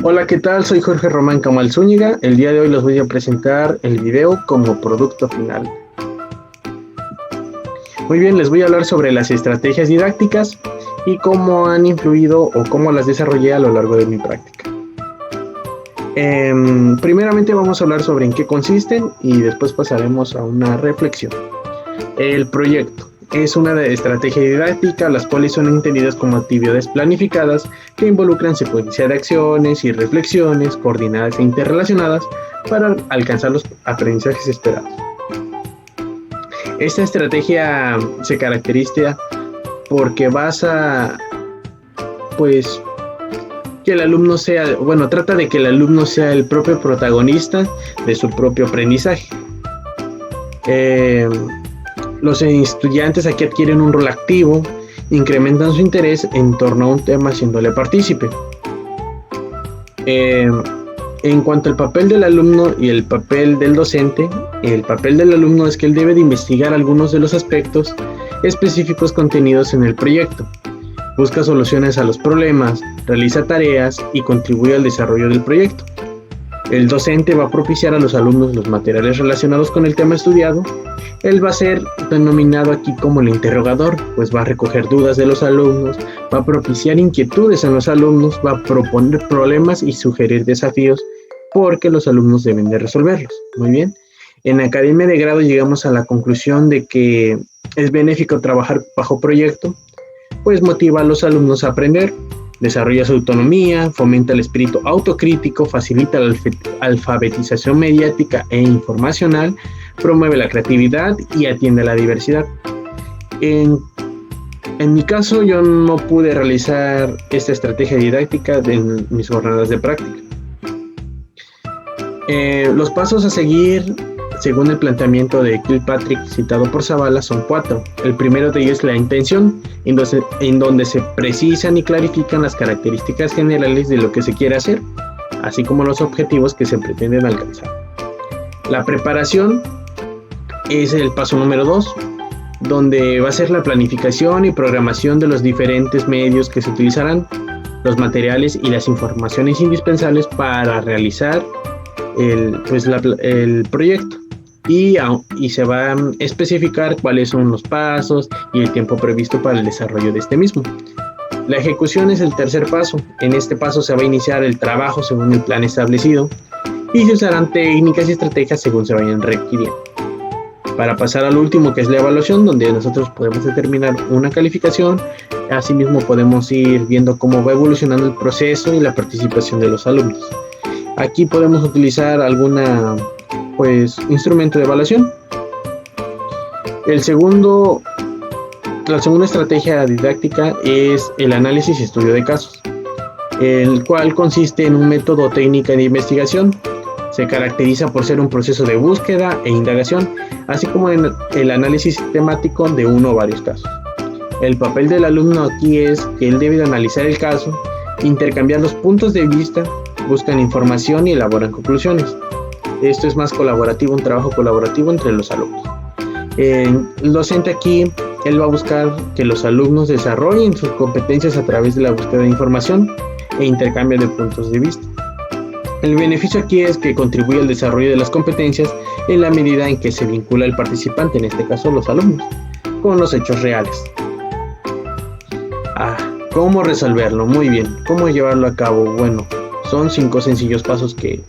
Hola, ¿qué tal? Soy Jorge Román Camal Zúñiga. El día de hoy les voy a presentar el video como producto final. Muy bien, les voy a hablar sobre las estrategias didácticas y cómo han influido o cómo las desarrollé a lo largo de mi práctica. Primeramente vamos a hablar sobre en qué consisten y después pasaremos a una reflexión. El proyecto es una estrategia didáctica, las cuales son entendidas como actividades planificadas que involucran secuencia de acciones y reflexiones coordinadas e interrelacionadas para alcanzar los aprendizajes esperados. Esta estrategia se caracteriza porque basa, que el alumno trata de que el alumno sea el propio protagonista de su propio aprendizaje. Los estudiantes aquí adquieren un rol activo, incrementan su interés en torno a un tema haciéndole partícipe. En cuanto al papel del alumno y el papel del docente, el papel del alumno es que él debe de investigar algunos de los aspectos específicos contenidos en el proyecto. Busca soluciones a los problemas, realiza tareas y contribuye al desarrollo del proyecto. El docente va a propiciar a los alumnos los materiales relacionados con el tema estudiado. Él va a ser denominado aquí como el interrogador, pues va a recoger dudas de los alumnos, va a propiciar inquietudes en los alumnos, va a proponer problemas y sugerir desafíos porque los alumnos deben de resolverlos. Muy bien. En Academia de Grado llegamos a la conclusión de que es benéfico trabajar bajo proyecto, pues motiva a los alumnos a aprender, desarrolla su autonomía, fomenta el espíritu autocrítico, facilita la alfabetización mediática e informacional, promueve la creatividad y atiende a la diversidad. En mi caso, yo no pude realizar esta estrategia didáctica en mis jornadas de práctica. Los pasos a seguir, según el planteamiento de Kilpatrick citado por Zavala, son 4. El primero de ellos es la intención, en donde se precisan y clarifican las características generales de lo que se quiere hacer, así como los objetivos que se pretenden alcanzar. La preparación es el paso número 2, donde va a ser la planificación y programación de los diferentes medios que se utilizarán, los materiales y las informaciones indispensables para realizar el proyecto. Y se va a especificar cuáles son los pasos y el tiempo previsto para el desarrollo de este mismo. La ejecución es el tercer paso. En este paso se va a iniciar el trabajo según el plan establecido y se usarán técnicas y estrategias según se vayan requiriendo. Para pasar al último, que es la evaluación, donde nosotros podemos determinar una calificación. Asimismo podemos ir viendo cómo va evolucionando el proceso y la participación de los alumnos. Aquí podemos utilizar alguna instrumento de evaluación. La segunda estrategia didáctica es el análisis y estudio de casos, el cual consiste en un método técnica de investigación. Se caracteriza por ser un proceso de búsqueda e indagación, así como en el análisis sistemático de uno o varios casos. El papel del alumno aquí es que él debe de analizar el caso, intercambiar los puntos de vista, buscan información y elaboran conclusiones. Esto es más colaborativo, un trabajo colaborativo entre los alumnos. El docente aquí, él va a buscar que los alumnos desarrollen sus competencias a través de la búsqueda de información e intercambio de puntos de vista. El beneficio aquí es que contribuye al desarrollo de las competencias en la medida en que se vincula el participante, en este caso los alumnos, con los hechos reales. ¿Cómo resolverlo? Muy bien. ¿Cómo llevarlo a cabo? Bueno, son 5 sencillos pasos que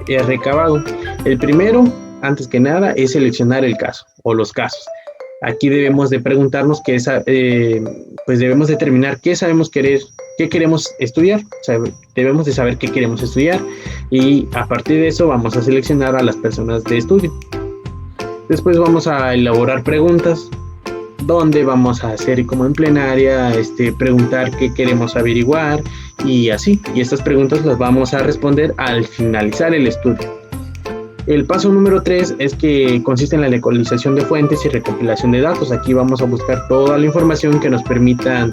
he recabado. El primero, antes que nada, es seleccionar el caso o los casos. Aquí debemos de preguntarnos debemos determinar qué queremos estudiar. Debemos de saber qué queremos estudiar y a partir de eso vamos a seleccionar a las personas de estudio. Después vamos a elaborar preguntas donde vamos a hacer como en plenaria, preguntar qué queremos averiguar y así. Y estas preguntas las vamos a responder al finalizar el estudio. El paso número 3 es que consiste en la localización de fuentes y recopilación de datos. Aquí vamos a buscar toda la información que nos permitan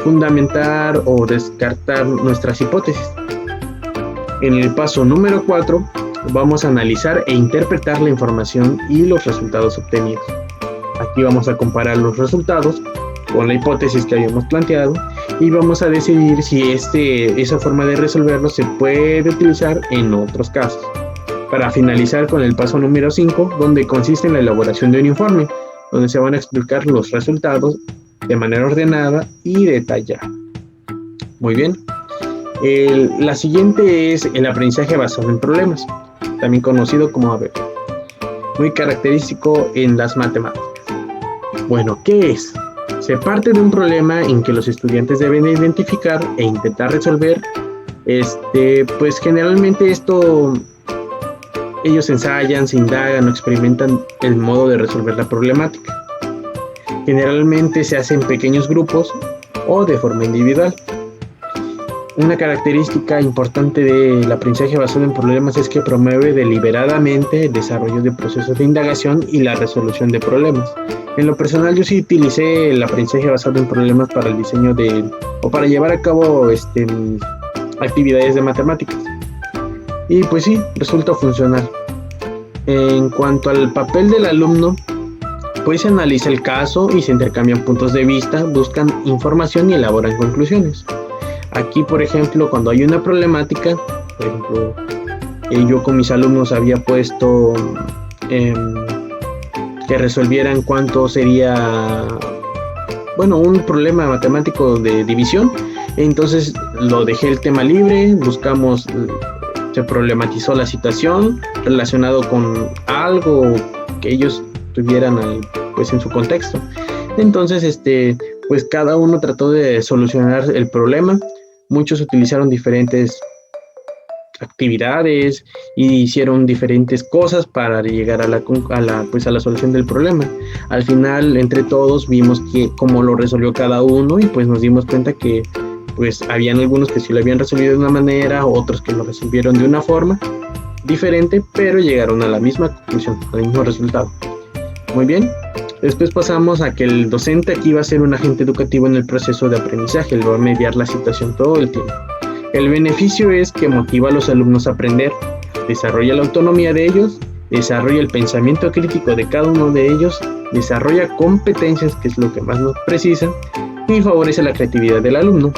fundamentar o descartar nuestras hipótesis. En el paso número 4 vamos a analizar e interpretar la información y los resultados obtenidos. Aquí vamos a comparar los resultados con la hipótesis que habíamos planteado y vamos a decidir si esa forma de resolverlo se puede utilizar en otros casos. Para finalizar con el paso número 5, donde consiste en la elaboración de un informe, donde se van a explicar los resultados de manera ordenada y detallada. Muy bien. La siguiente es el aprendizaje basado en problemas, también conocido como ABP, muy característico en las matemáticas. Bueno, ¿qué es? Se parte de un problema en que los estudiantes deben identificar e intentar resolver. Pues generalmente ellos ensayan, se indagan o experimentan el modo de resolver la problemática. Generalmente se hace en pequeños grupos o de forma individual. Una característica importante del aprendizaje basado en problemas es que promueve deliberadamente el desarrollo de procesos de indagación y la resolución de problemas. En lo personal, yo sí utilicé el aprendizaje basado en problemas para el diseño o para llevar a cabo actividades de matemáticas. Y pues sí, resulta funcional. En cuanto al papel del alumno, pues se analiza el caso y se intercambian puntos de vista, buscan información y elaboran conclusiones. Aquí, por ejemplo, cuando hay una problemática, por ejemplo, yo con mis alumnos había puesto que resolvieran cuánto sería, un problema matemático de división. Entonces lo dejé el tema libre, se problematizó la situación relacionado con algo que ellos tuvieran en su contexto. Entonces, pues cada uno trató de solucionar el problema. Muchos utilizaron diferentes actividades y hicieron diferentes cosas para llegar a la solución del problema. Al final, entre todos, vimos cómo lo resolvió cada uno y pues nos dimos cuenta que pues habían algunos que sí lo habían resolvido de una manera, otros que lo resolvieron de una forma diferente, pero llegaron a la misma conclusión, al mismo resultado. Muy bien. Después pasamos a que el docente aquí va a ser un agente educativo en el proceso de aprendizaje, él va a mediar la situación todo el tiempo. El beneficio es que motiva a los alumnos a aprender, desarrolla la autonomía de ellos, desarrolla el pensamiento crítico de cada uno de ellos, desarrolla competencias, que es lo que más nos precisa, y favorece la creatividad del alumno.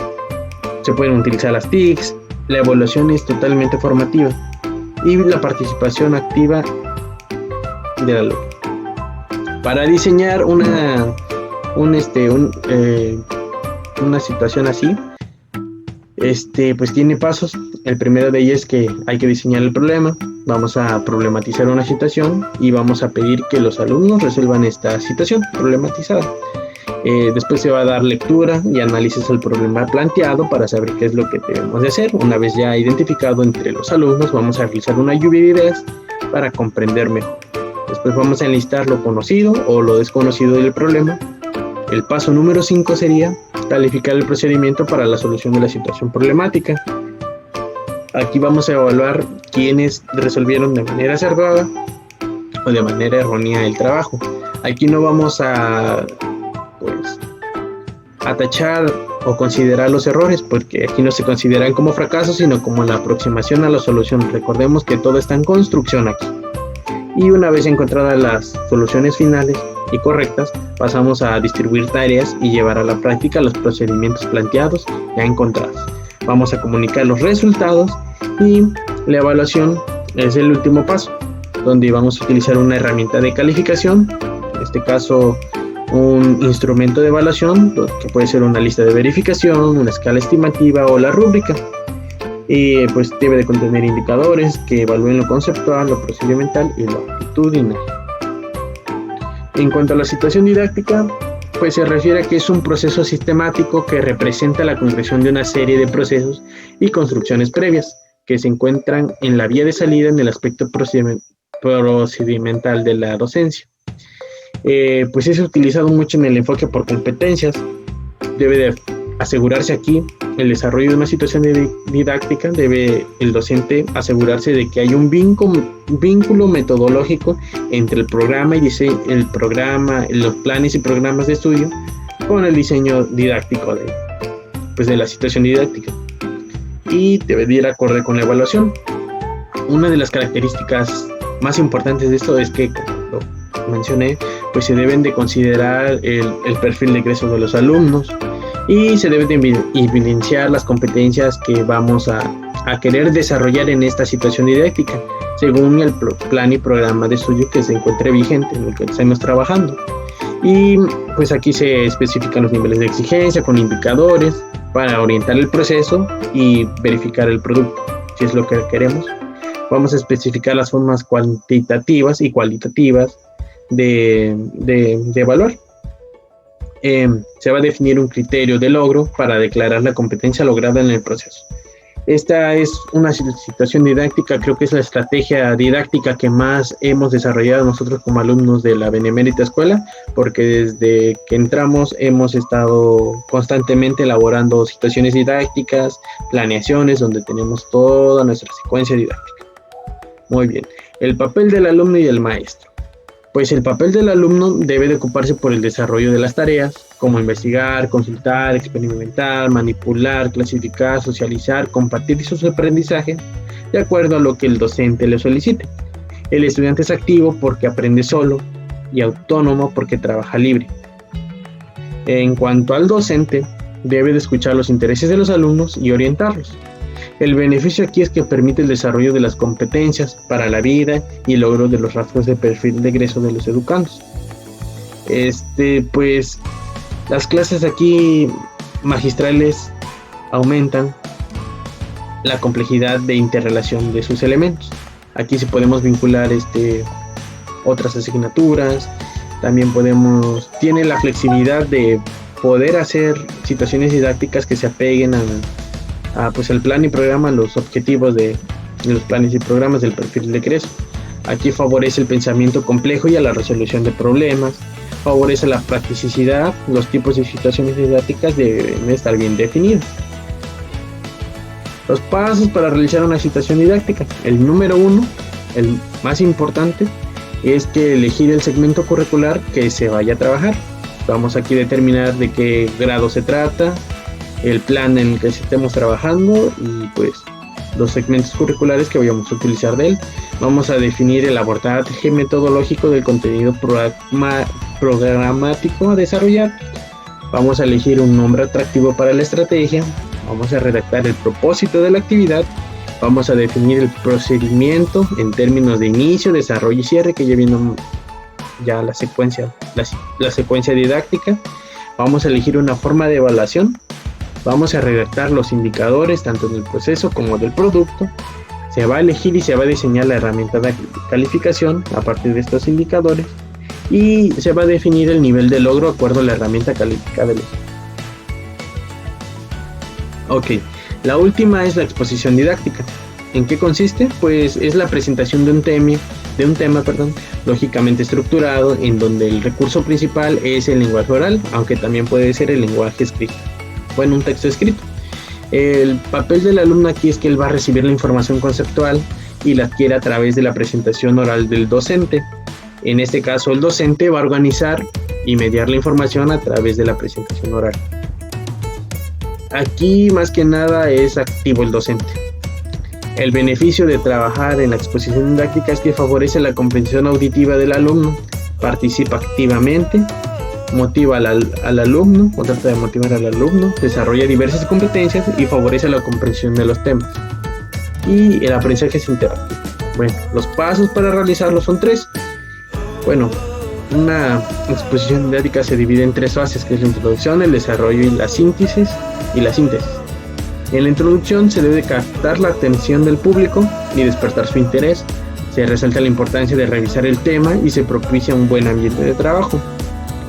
Se pueden utilizar las TICs, la evaluación es totalmente formativa y la participación activa del alumno. Para diseñar una situación así, pues tiene pasos. El primero de ellos es que hay que diseñar el problema, vamos a problematizar una situación y vamos a pedir que los alumnos resuelvan esta situación problematizada. Después se va a dar lectura y análisis al problema planteado para saber qué es lo que debemos de hacer. Una vez ya identificado entre los alumnos, vamos a realizar una lluvia de ideas para comprender mejor. Después vamos a enlistar lo conocido o lo desconocido del problema. El paso número 5 sería calificar el procedimiento para la solución de la situación problemática. Aquí vamos a evaluar quiénes resolvieron de manera acertada o de manera errónea el trabajo. Aquí no vamos a tachar o considerar los errores, porque aquí no se consideran como fracasos, sino como la aproximación a la solución. Recordemos que todo está en construcción aquí. Y una vez encontradas las soluciones finales y correctas, pasamos a distribuir tareas y llevar a la práctica los procedimientos planteados ya encontrados. Vamos a comunicar los resultados y la evaluación es el último paso, donde vamos a utilizar una herramienta de calificación, en este caso un instrumento de evaluación, que puede ser una lista de verificación, una escala estimativa o la rúbrica. Y pues debe de contener indicadores que evalúen lo conceptual, lo procedimental y lo actitudinal. En cuanto a la situación didáctica, pues se refiere a que es un proceso sistemático que representa la concreción de una serie de procesos y construcciones previas que se encuentran en la vía de salida en el aspecto procedimental de la docencia. Pues es utilizado mucho en el enfoque por competencias. Debe de asegurarse aquí el desarrollo de una situación didáctica. Debe el docente asegurarse de que hay un vínculo metodológico entre el programa y los planes y programas de estudio con el diseño didáctico de la situación didáctica, y debe de ir acorde con la evaluación. Una de las características más importantes de esto es que, como lo mencioné, pues se deben de considerar el perfil de egreso de los alumnos, y se debe de evidenciar las competencias que vamos a querer desarrollar en esta situación didáctica, según el plan y programa de estudio que se encuentre vigente, en el que estemos trabajando. Y pues aquí se especifican los niveles de exigencia con indicadores para orientar el proceso y verificar el producto, si es lo que queremos. Vamos a especificar las formas cuantitativas y cualitativas de evaluar. Se va a definir un criterio de logro para declarar la competencia lograda en el proceso. Esta es una situación didáctica, creo que es la estrategia didáctica que más hemos desarrollado nosotros como alumnos de la Benemérita Escuela, porque desde que entramos hemos estado constantemente elaborando situaciones didácticas, planeaciones, donde tenemos toda nuestra secuencia didáctica. Muy bien, el papel del alumno y el maestro. Pues el papel del alumno debe de ocuparse por el desarrollo de las tareas, como investigar, consultar, experimentar, manipular, clasificar, socializar, compartir sus aprendizajes de acuerdo a lo que el docente le solicite. El estudiante es activo porque aprende solo y autónomo porque trabaja libre. En cuanto al docente, debe de escuchar los intereses de los alumnos y orientarlos. El beneficio aquí es que permite el desarrollo de las competencias para la vida y el logro de los rasgos de perfil de egreso de los educandos. Pues las clases aquí magistrales aumentan la complejidad de interrelación de sus elementos. Aquí sí podemos vincular otras asignaturas, también tiene la flexibilidad de poder hacer situaciones didácticas que se apeguen pues el plan y programa, los objetivos de los planes y programas del perfil de egreso. Aquí favorece el pensamiento complejo y a la resolución de problemas, favorece la practicidad, los tipos de situaciones didácticas deben estar bien definidos. Los pasos para realizar una situación didáctica. El número 1, el más importante, es que elegir el segmento curricular que se vaya a trabajar. Vamos aquí a determinar de qué grado se trata, el plan en el que estemos trabajando y pues los segmentos curriculares que vayamos a utilizar de él. Vamos a definir el abordaje metodológico del contenido programático a desarrollar. Vamos a elegir un nombre atractivo para la estrategia. Vamos a redactar el propósito de la actividad. Vamos a definir el procedimiento en términos de inicio, desarrollo y cierre, que ya viene ya la secuencia didáctica. Vamos a elegir una forma de evaluación. Vamos a redactar los indicadores tanto del proceso como del producto. Se va a elegir y se va a diseñar la herramienta de calificación a partir de estos indicadores y se va a definir el nivel de logro de acuerdo a la herramienta calificada. Ok, la última es la exposición didáctica. ¿En qué consiste? Pues es la presentación de un tema, lógicamente estructurado, en donde el recurso principal es el lenguaje oral, aunque también puede ser el lenguaje escrito. Bueno, un texto escrito. El papel del alumno aquí es que él va a recibir la información conceptual y la adquiere a través de la presentación oral del docente. En este caso, el docente va a organizar y mediar la información a través de la presentación oral. Aquí, más que nada, es activo el docente. El beneficio de trabajar en la exposición didáctica es que favorece la comprensión auditiva del alumno, participa activamente, motiva al alumno o trata de motivar al alumno, desarrolla diversas competencias y favorece la comprensión de los temas. Y el aprendizaje es interactivo. Bueno, los pasos para realizarlo son 3. Bueno, una exposición didáctica se divide en 3 fases, que es la introducción, el desarrollo y la síntesis. En la introducción se debe captar la atención del público y despertar su interés. Se resalta la importancia de revisar el tema y se propicia un buen ambiente de trabajo.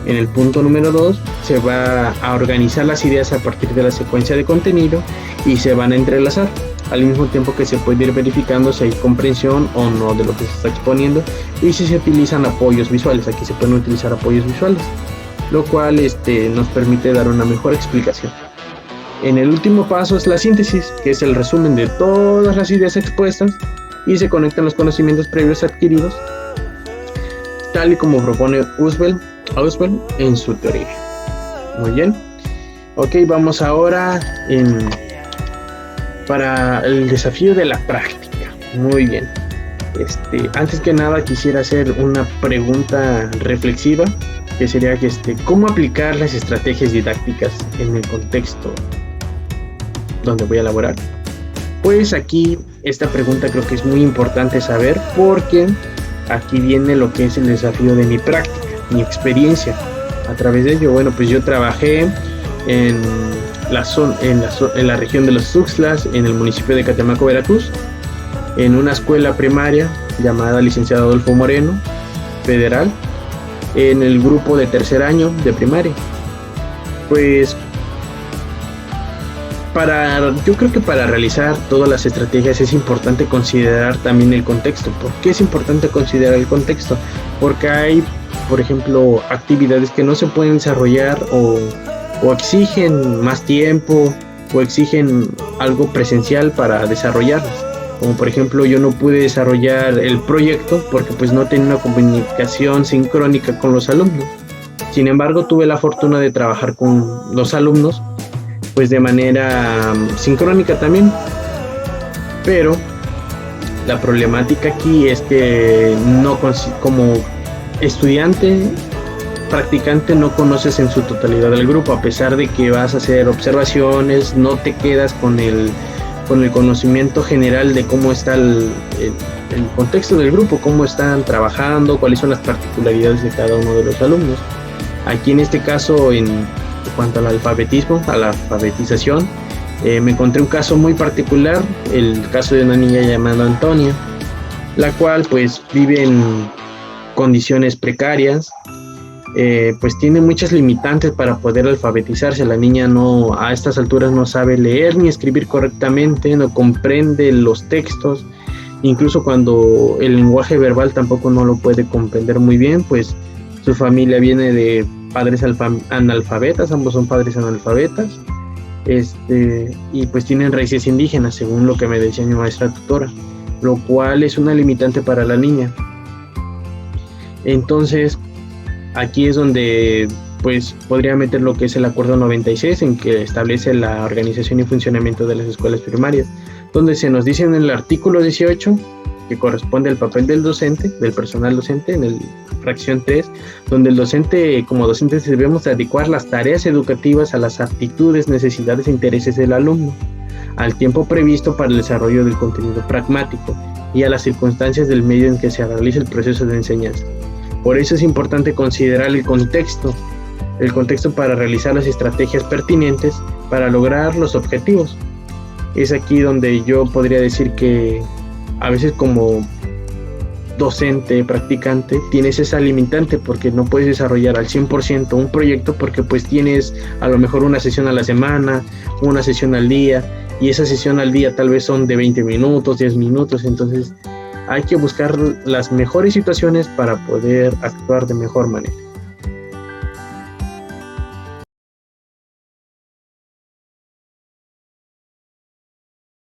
En el punto número 2 se va a organizar las ideas a partir de la secuencia de contenido y se van a entrelazar, al mismo tiempo que se puede ir verificando si hay comprensión o no de lo que se está exponiendo y si se utilizan apoyos visuales. Aquí se pueden utilizar apoyos visuales, lo cual nos permite dar una mejor explicación. En el último paso es la síntesis, que es el resumen de todas las ideas expuestas y se conectan los conocimientos previos adquiridos, tal y como propone Auswell en su teoría. Muy bien. Ok, vamos ahora para el desafío de la práctica. Muy bien. Antes que nada quisiera hacer una pregunta reflexiva que sería cómo aplicar las estrategias didácticas en el contexto donde voy a elaborar. Pues aquí esta pregunta creo que es muy importante saber, porque aquí viene lo que es el desafío de mi práctica, mi experiencia. A través de ello, bueno, pues yo trabajé en la región de los Tuxtlas, en el municipio de Catemaco, Veracruz, en una escuela primaria llamada Licenciado Adolfo Moreno, Federal, en el grupo de tercer año de primaria. Pues yo creo que para realizar todas las estrategias es importante considerar también el contexto. ¿Por qué es importante considerar el contexto? Porque hay, por ejemplo, actividades que no se pueden desarrollar o exigen más tiempo o exigen algo presencial para desarrollarlas. Como por ejemplo, yo no pude desarrollar el proyecto porque pues no tenía una comunicación sincrónica con los alumnos. Sin embargo, tuve la fortuna de trabajar con los alumnos pues de manera sincrónica también. Pero la problemática aquí es que como estudiante practicante no conoces en su totalidad el grupo, a pesar de que vas a hacer observaciones, no te quedas con el conocimiento general de cómo está el contexto del grupo, cómo están trabajando, cuáles son las particularidades de cada uno de los alumnos. Aquí en este caso, en cuanto al alfabetismo, a la alfabetización, me encontré un caso muy particular, el caso de una niña llamada Antonia, la cual pues vive en condiciones precarias, pues tiene muchas limitantes para poder alfabetizarse. La niña a estas alturas no sabe leer ni escribir correctamente, no comprende los textos, incluso cuando el lenguaje verbal tampoco no lo puede comprender muy bien, pues su familia viene de padres analfabetas, ambos son padres analfabetas, y pues tienen raíces indígenas, según lo que me decía mi maestra tutora, lo cual es una limitante para la niña. Entonces, aquí es donde pues podría meter lo que es el acuerdo 96, en que establece la organización y funcionamiento de las escuelas primarias, donde se nos dice en el artículo 18 que corresponde al papel del docente, del personal docente, en el fracción 3, donde el docente, como docentes, debemos adecuar las tareas educativas a las aptitudes, necesidades e intereses del alumno, al tiempo previsto para el desarrollo del contenido pragmático y a las circunstancias del medio en que se realiza el proceso de enseñanza. Por eso es importante considerar el contexto para realizar las estrategias pertinentes para lograr los objetivos. Es aquí donde yo podría decir que a veces como docente, practicante, tienes esa limitante porque no puedes desarrollar al 100% un proyecto, porque pues tienes a lo mejor una sesión a la semana, una sesión al día, y esa sesión al día tal vez son de 20 minutos, 10 minutos, entonces hay que buscar las mejores situaciones para poder actuar de mejor manera.